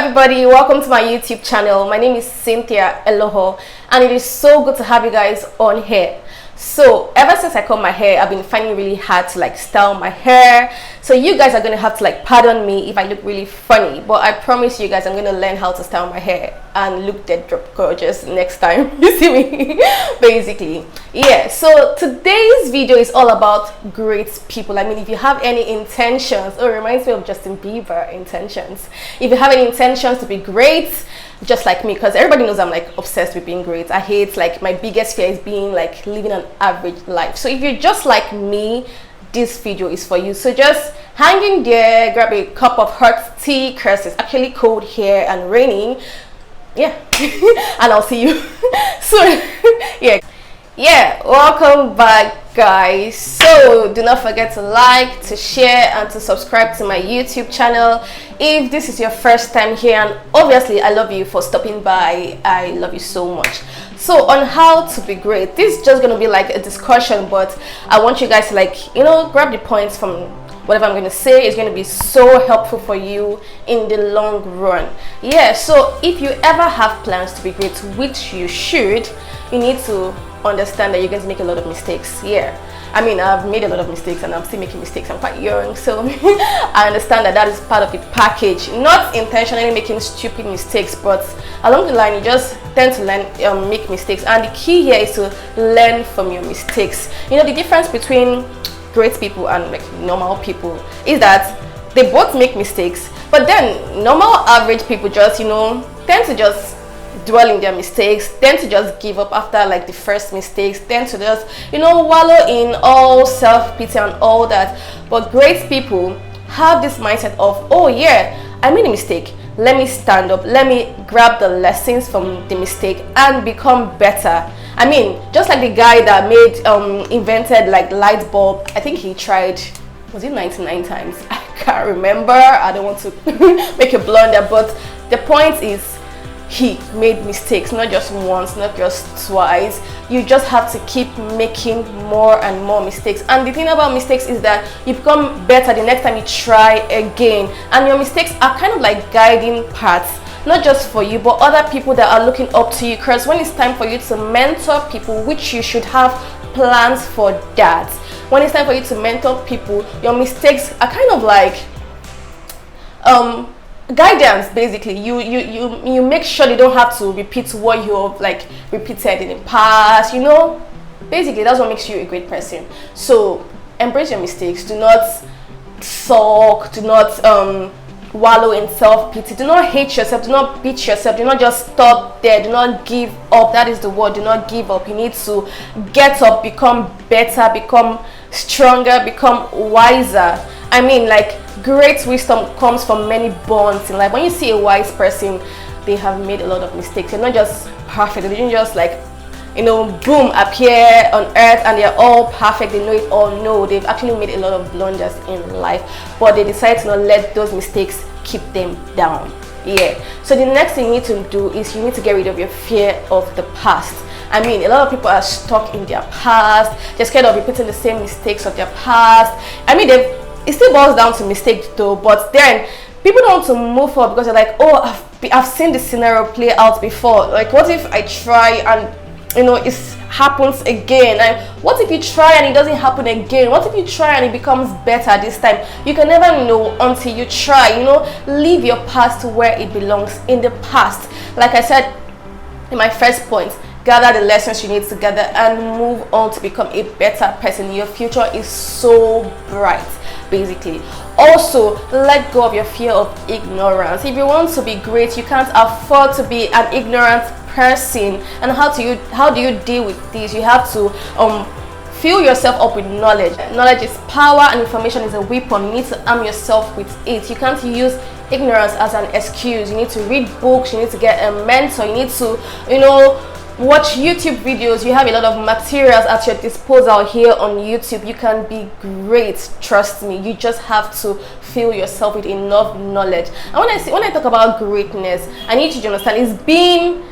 everybody, welcome to my YouTube channel. My name is Cynthia Eloho and it is so good to have you guys on here. So ever since I cut my hair, I've been finding it really hard to style my hair. So you guys are gonna have to pardon me if I look really funny, but I promise you guys I'm gonna learn how to style my hair and look dead drop gorgeous next time you see me. Basically, yeah. So today's video is all about great people. I mean, if you have any intentions, it reminds me of Justin Bieber, intentions. If you have any intentions to be great, just like me, because everybody knows I'm obsessed with being great. I hate my biggest fear is being living an average life. So if you're just like me, this video is for you. So just hang in there, grab a cup of hot tea because it's actually cold here and raining. Yeah. And I'll see you soon. Yeah, welcome back guys. So do not forget to like, to share and to subscribe to my YouTube channel if this is your first time here, and obviously I love you for stopping by. I love you so much. So on how to be great, this is just gonna be a discussion, but I want you guys to grab the points from whatever I'm going to say. Is going to be so helpful for you in the long run. Yeah, so if you ever have plans to be great, which you should, you need to understand that you're going to make a lot of mistakes. Yeah, I mean, I've made a lot of mistakes and I'm still making mistakes. I'm quite young, so I understand that is part of the package. Not intentionally making stupid mistakes, but along the line you just tend to make mistakes, and the key here is to learn from your mistakes. The difference between great people and normal people is that they both make mistakes, but then normal average people just tend to just dwell in their mistakes, tend to just give up after the first mistakes, tend to just wallow in all self-pity and all that. But great people have this mindset of, oh yeah, I made a mistake, let me stand up, let me grab the lessons from the mistake and become better. I mean, just like the guy that invented light bulb. I think he tried, was it 99 times? I can't remember. I don't want to make a blunder, but the point is he made mistakes, not just once, not just twice. You just have to keep making more and more mistakes. And the thing about mistakes is that you become better the next time you try again, and your mistakes are kind of guiding paths, not just for you but other people that are looking up to you. Because when it's time for you to mentor people, which you should have plans for that, when it's time for you to mentor people, your mistakes are kind of guidance. Basically, you make sure they don't have to repeat what you've repeated in the past. Basically that's what makes you a great person. So embrace your mistakes. Do not sulk, do not wallow in self-pity, do not hate yourself, do not beat yourself, do not just stop there, do not give up. That is the word, do not give up. You need to get up, become better, become stronger, become wiser. I mean, great wisdom comes from many bonds in life. When you see a wise person, they have made a lot of mistakes. They're not just perfect. They didn't just boom, appear on earth and they're all perfect, they know it all. No, they've actually made a lot of blunders in life, but they decide to not let those mistakes keep them down. Yeah, so the next thing you need to do is you need to get rid of your fear of the past. I mean, a lot of people are stuck in their past. They're scared of repeating the same mistakes of their past. I mean, it still boils down to mistakes though, but then people don't want to move forward because they're oh, I've seen this scenario play out before. What if I try and it happens again? And what if you try and it doesn't happen again? What if you try and it becomes better this time? You can never know until you try. Leave your past where it belongs, in the past. Like I said in my first point, gather the lessons you need to gather and move on to become a better person. Your future is so bright. Basically, also let go of your fear of ignorance. If you want to be great, you can't afford to be an ignorant person. And how do you deal with this? You have to fill yourself up with knowledge. Knowledge is power and information is a weapon. You need to arm yourself with it. You can't use ignorance as an excuse. You need to read books, you need to get a mentor, you need to watch YouTube videos. You have a lot of materials at your disposal here on YouTube. You can be great, trust me. You just have to fill yourself with enough knowledge. And when I talk about greatness, I need you to understand it's being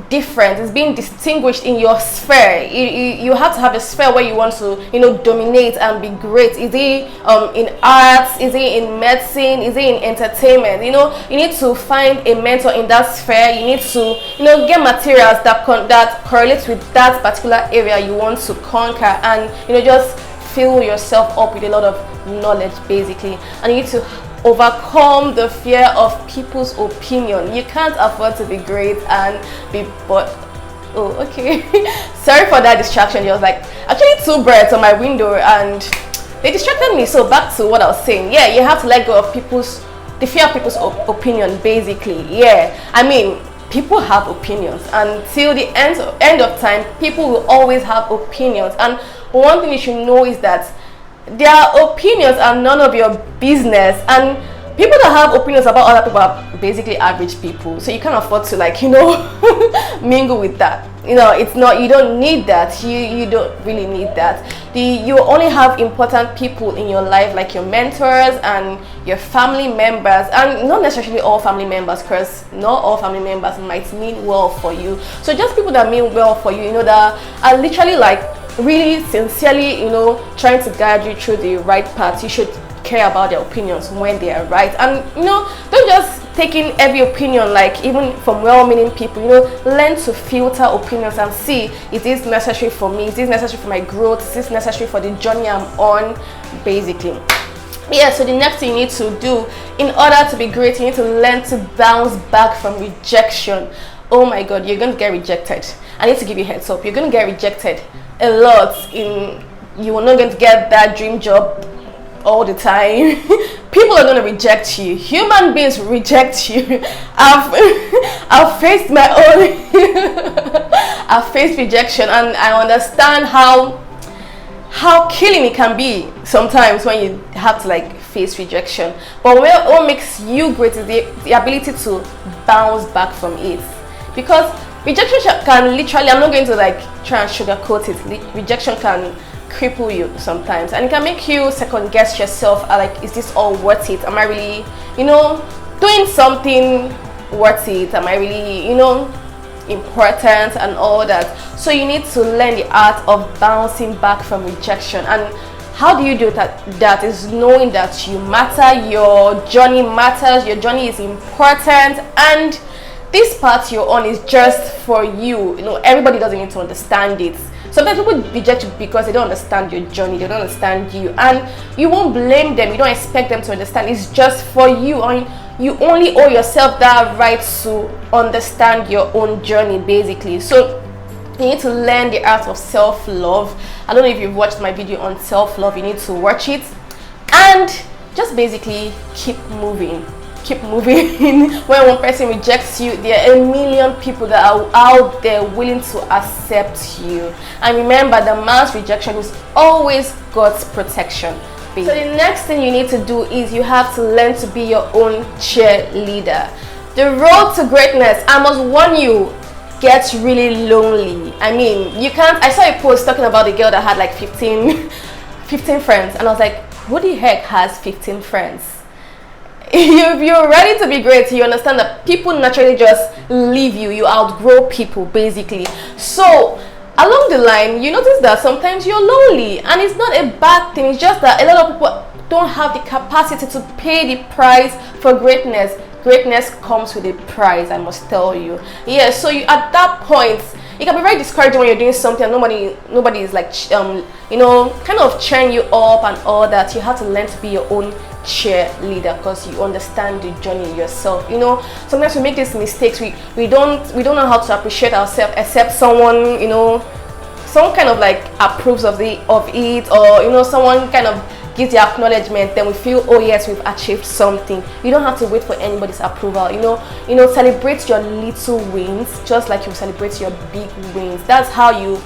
different, it's being distinguished in your sphere. You have to have a sphere where you want to, dominate and be great. Is it in arts? Is it in medicine? Is it in entertainment? You need to find a mentor in that sphere. You need to get materials that correlates with that particular area you want to conquer, and just fill yourself up with a lot of knowledge basically. And you need to overcome the fear of people's opinion. You can't afford to be great and be okay. Sorry for that distraction. There was like actually 2 birds on my window and they distracted me. So back to what I was saying. Yeah, you have to let go of the fear of people's opinion basically. Yeah, I mean, people have opinions, and till the end of time people will always have opinions. And one thing you should know is that their opinions are none of your business, and people that have opinions about other people are basically average people, so you can't afford to mingle with that. It's not, you don't need that. You don't really need that. You only have important people in your life, like your mentors and your family members, and not necessarily all family members, because not all family members might mean well for you. So just people that mean well for you, that are literally really sincerely trying to guide you through the right path. You should care about their opinions when they are right, and don't just take in every opinion, even from well-meaning people. Learn to filter opinions and see, is this necessary for me? Is this necessary for my growth? Is this necessary for the journey I'm on basically? Yeah, so the next thing you need to do in order to be great, you need to learn to bounce back from rejection. Oh my god, you're going to get rejected. I need to give you a heads up. You're going to get rejected a lot. You are not going to get that dream job all the time. People are going to reject you. Human beings reject you. I've faced my own I've faced rejection, and I understand how killing it can be sometimes when you have to face rejection. But what makes you great is the ability to bounce back from it. Because rejection can literally, I'm not going to try and sugarcoat it. Rejection can cripple you sometimes, and it can make you second guess yourself. Is this all worth it? Am I really doing something worth it? Am I really important and all that? So you need to learn the art of bouncing back from rejection. And how do you do that? That is knowing that you matter, your journey matters, your journey is important, and this path you're on is just for you. Everybody doesn't need to understand it. Sometimes people reject you because they don't understand your journey, they don't understand you, and you won't blame them. You don't expect them to understand. It's just for you, and you only owe yourself that right to understand your own journey basically. So you need to learn the art of self-love. I don't know if you've watched my video on self-love. You need to watch it and just basically keep moving. When one person rejects you, there are a million people that are out there willing to accept you. And remember, the man's rejection is always God's protection. So the next thing you need to do is you have to learn to be your own cheerleader. The road to greatness, I must warn you, gets really lonely. I mean, you can't. I saw a post talking about a girl that had 15 friends, and I was like, who the heck has 15 friends? If you're ready to be great, you understand that people naturally just leave you. You outgrow people basically. So along the line, you notice that sometimes you're lonely, and it's not a bad thing. It's just that a lot of people don't have the capacity to pay the price for greatness. Greatness comes with a price, I must tell you. Yeah, so at that point, it can be very discouraging when you're doing something and nobody is kind of cheering you up and all that. You have to learn to be your own cheerleader because you understand the journey yourself. Sometimes we make these mistakes. We don't know how to appreciate ourselves except someone someone kind of approves of it, or someone kind of gives the acknowledgement. Then we feel, oh yes, we've achieved something. You don't have to wait for anybody's approval. Celebrate your little wins just like you celebrate your big wins. That's how you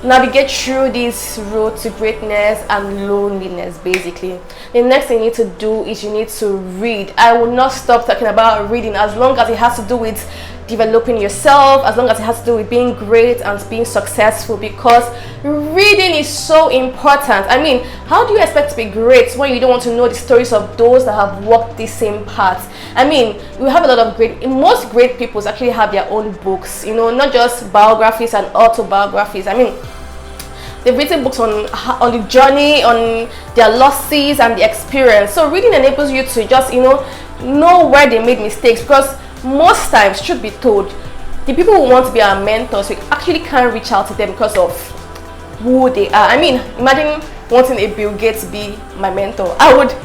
navigate through this road to greatness and loneliness basically. The next thing you need to do is you need to read. I will not stop talking about reading as long as it has to do with developing yourself, as long as it has to do with being great and being successful, because reading is so important. I mean, how do you expect to be great when you don't want to know the stories of those that have walked the same path? I mean, we have a lot of most great people actually have their own books, you know, not just biographies and autobiographies. I mean, they've written books on the journey, on their losses and the experience. So reading enables you to just, you know where they made mistakes, because most times, truth be told, the people who want to be our mentors, we actually can't reach out to them because of who they are. I mean, imagine wanting a Bill Gates to be my mentor. I would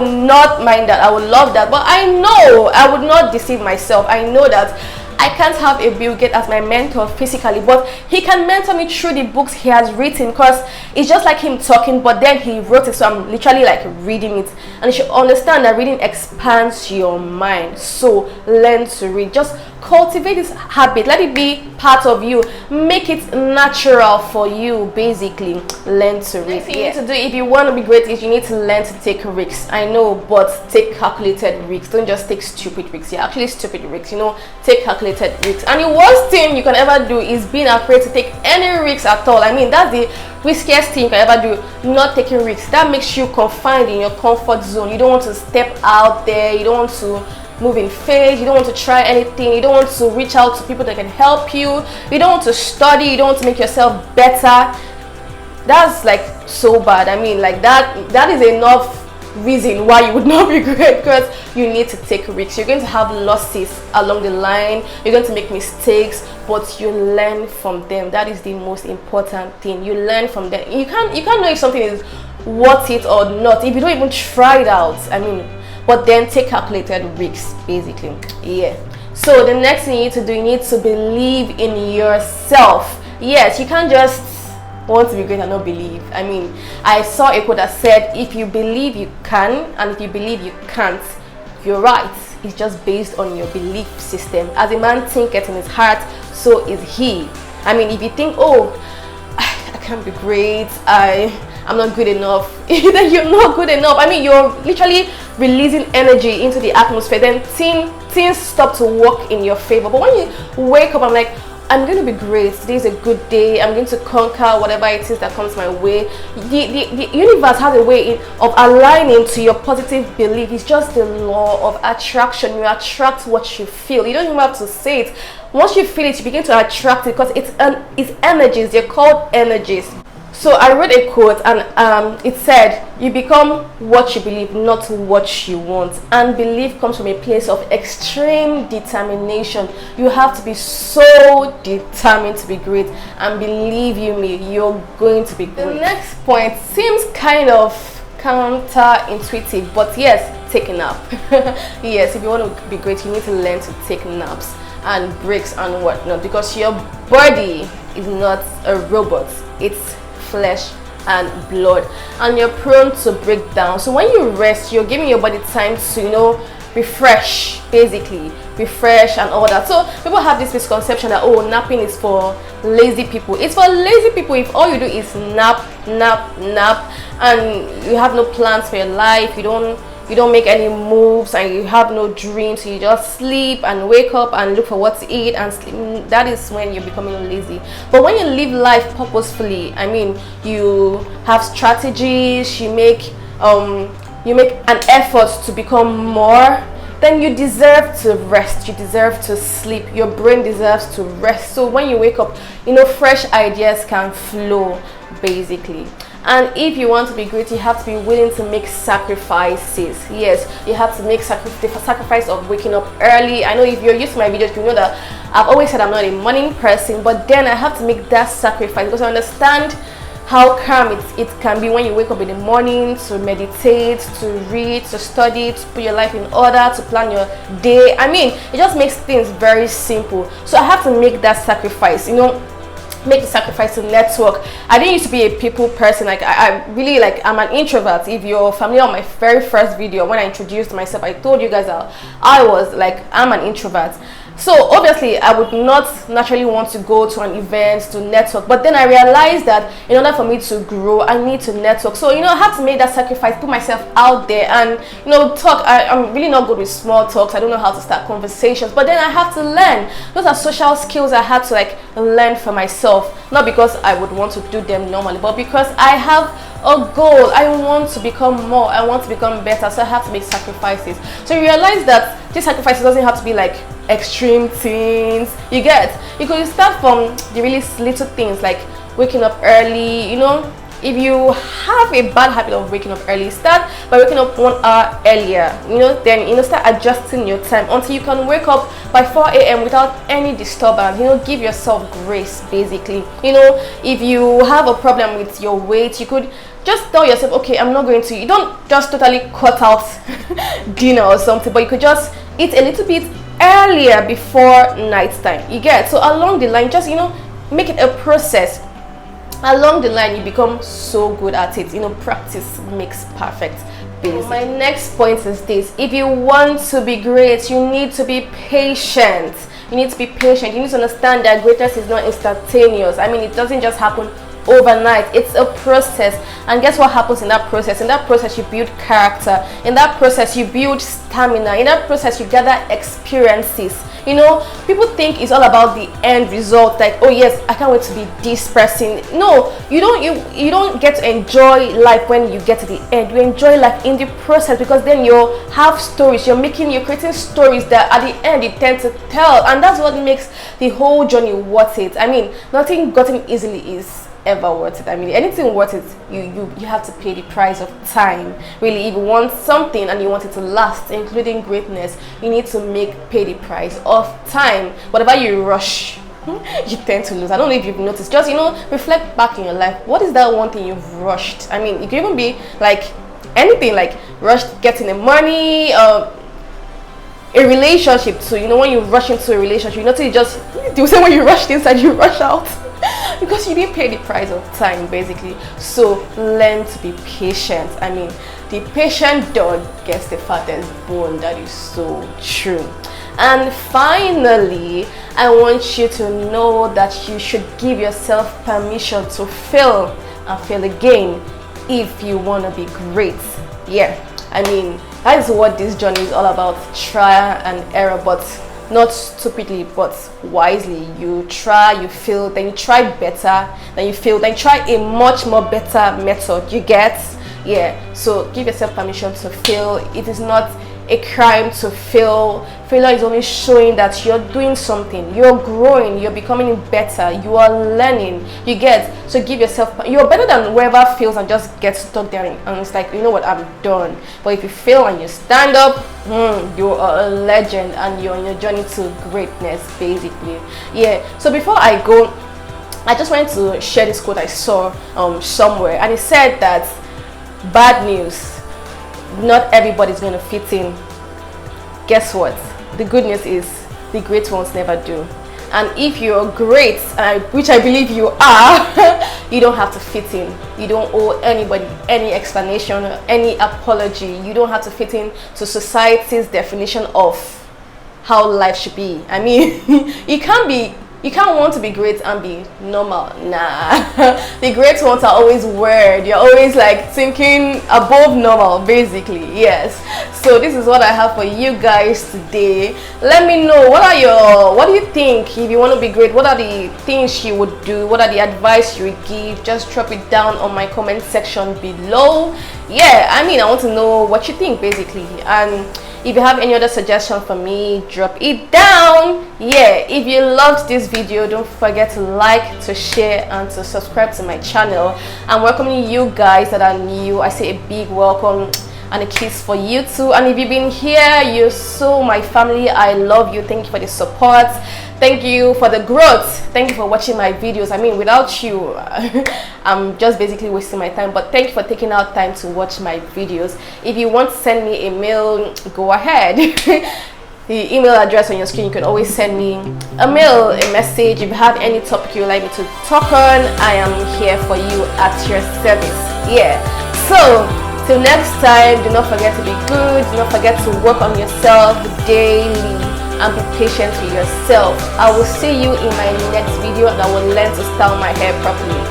not mind that. I would love that. But I know I would not deceive myself. I know that I can't have a Bill Gates as my mentor physically, but he can mentor me through the books he has written, because it's just like him talking, but then he wrote it, so I'm literally like reading it. And you should understand that reading expands your mind. So learn to read. Just cultivate this habit. Let it be part of you. Make it natural for you. Basically, learn to read. Next thing you need to do if you want to be great is you need to learn to take risks. I know, but take calculated risks. Don't just take stupid risks. Yeah, actually stupid risks. You know, take calculated risks. And the worst thing you can ever do is being afraid to take any risks at all. I mean, that's the riskiest thing you can ever do, not taking risks. That makes you confined in your comfort zone. You don't want to step out there. You don't want to move in faith. You don't want to try anything. You don't want to reach out to people that can help you. You don't want to study. You don't want to make yourself better. That's like so bad. I mean, like that is enough reason why you would not be great, because you need to take risks. You're going to have losses along the line. You're going to make mistakes, but you learn from them. That is the most important thing. You learn from them. You can't know if something is worth it or not if you don't even try it out. I mean, but then take calculated risks, basically. Yeah. So the next thing you need to do, you need to believe in yourself. Yes, you can't just want to be great and not believe. I mean, I saw a quote that said, if you believe you can, and if you believe you can't, you're right. It's just based on your belief system. As a man thinketh in his heart, so is he. I mean, if you think, oh, I can't be great, I'm not good enough, then you're not good enough. I mean, you're literally releasing energy into the atmosphere. Then things stop to work in your favor. But when you wake up, I'm like, I'm going to be great. Today's a good day. I'm going to conquer whatever it is that comes my way. The universe has a way of aligning to your positive belief. It's just the law of attraction. You attract what you feel. You don't even have to say it. Once you feel it, you begin to attract it, because it's energies. They're called energies. So I read a quote, and it said, you become what you believe, not what you want. And belief comes from a place of extreme determination. You have to be so determined to be great, and believe you me, you're going to be great. The next point seems kind of counterintuitive, but yes, take a nap. Yes, if you want to be great, you need to learn to take naps and breaks and whatnot, because your body is not a robot. It's flesh and blood, and you're prone to break down. So when you rest, you're giving your body time to, you know, refresh, basically refresh and all that. So people have this misconception that, oh, napping is for lazy people. It's for lazy people if all you do is nap, and you have no plans for your life. You don't make any moves, and you have no dreams. So you just sleep and wake up and look for what to eat and sleep. That is when you're becoming lazy. But when you live life purposefully, I mean, you have strategies, you make an effort to become more, then you deserve to rest. You deserve to sleep. Your brain deserves to rest. So when you wake up, you know, fresh ideas can flow, basically. And if you want to be great, you have to be willing to make sacrifices. Yes, you have to make the sacrifice of waking up early. I know if you're used to my videos, you know that I've always said I'm not a morning person, but then I have to make that sacrifice, because I understand how calm it can be when you wake up in the morning to meditate, to read, to study, to put your life in order, to plan your day. I mean, it just makes things very simple. So I have to make that sacrifice, you know. make the sacrifice to network. I didn't used to be a people person. Like I really, like, I'm an introvert. If you're familiar on my very first video when I introduced myself, I told you guys that I was like, I'm an introvert. So obviously I would not naturally want to go to an event to network, but then I realized that in order for me to grow, I need to network. So, you know, I have to make that sacrifice, put myself out there and, you know, talk. I'm really not good with small talks. I don't know how to start conversations, but then I have to learn. Those are social skills I had to like learn for myself, not because I would want to do them normally, but because I have a goal. I want to become more, I want to become better, so I have to make sacrifices. So you realize that this sacrifice doesn't have to be like extreme things. You could start from the really little things, like waking up early. You know, if you have a bad habit of waking up early, start by waking up 1 hour earlier. You know, then, you know, start adjusting your time until you can wake up by 4 a.m. without any disturbance. You know, give yourself grace, basically. You know, if you have a problem with your weight, you could just tell yourself, okay, I'm not going to, you don't just totally cut out dinner or something, but you could just eat a little bit earlier before nighttime. You get? So along the line, just, you know, make it a process. Along the line, you become so good at it. You know, practice makes perfect. Basically. My next point is this: if you want to be great, you need to be patient. You need to be patient. You need to understand that greatness is not instantaneous. I mean, it doesn't just happen overnight. It's a process, and guess what happens in that process? In that process, you build character. In that process, you build stamina. In that process, you gather experiences. You know, people think it's all about the end result, like, oh yes, I can't wait to be this person. No, you don't get to enjoy life when you get to the end. You enjoy life in the process, because then you have stories, you're creating stories that at the end you tend to tell, and that's what makes the whole journey worth it. I mean, nothing gotten easily is ever worth it. I mean, anything worth it, you have to pay the price of time. Really, if you want something and you want it to last, including greatness, you need to pay the price of time. Whatever you rush, you tend to lose. I don't know if you've noticed. Just, you know, reflect back in your life. What is that one thing you've rushed? I mean, it could even be like anything, like rushed getting the money, a relationship. So, you know, when you rush into a relationship, you notice you just do the same when you rushed inside, you rush out. Because you didn't pay the price of time, basically. So learn to be patient. I mean, the patient dog gets the fattest bone. That is so true. And finally, I want you to know that you should give yourself permission to fail and fail again if you want to be great. Yeah, I mean, that is what this journey is all about. Trial and error, but not stupidly, but wisely. You try, you fail, then you try better, then you fail, then you try a much more better method. You get? Yeah. So give yourself permission to fail. It is not a crime to fail. Failure is only showing that you're doing something, you're growing, you're becoming better, you are learning. You get? So give yourself, you're better than whoever fails and just gets stuck there and it's like, you know what, I'm done. But if you fail and you stand up, you are a legend and you're on your journey to greatness, basically. Yeah. So before I go, I just wanted to share this quote I saw somewhere, and it said that bad news, not everybody's going to fit in. Guess what? The good news is the great ones never do. And if you're great, which I believe you are, you don't have to fit in. You don't owe anybody any explanation, any apology. You don't have to fit in to society's definition of how life should be. I mean, you can't want to be great and be normal. Nah. The great ones are always weird. You're always like thinking above normal, basically. Yes. So this is what I have for you guys today. Let me know, what do you think? If you want to be great, what are the things you would do? What are the advice you would give? Just drop it down on my comment section below. Yeah, I mean, I want to know what you think, basically. And if you have any other suggestion for me, drop it down. Yeah, if you loved this video, don't forget to like, to share, and to subscribe to my channel. I'm welcoming you guys that are new. I say a big welcome and a kiss for you too. And if you've been here, you're so my family. I love you. Thank you for the support. Thank you for the growth. Thank you for watching my videos. I mean, without you, I'm just basically wasting my time. But thank you for taking out time to watch my videos. If you want to send me a mail, go ahead. the email address on your screen. You can always send me a mail, a message. If you have any topic you would like me to talk on, I am here for you at your service. Yeah. So till next time, do not forget to be good. Do not forget to work on yourself daily and be patient with yourself. I will see you in my next video, and I will learn to style my hair properly.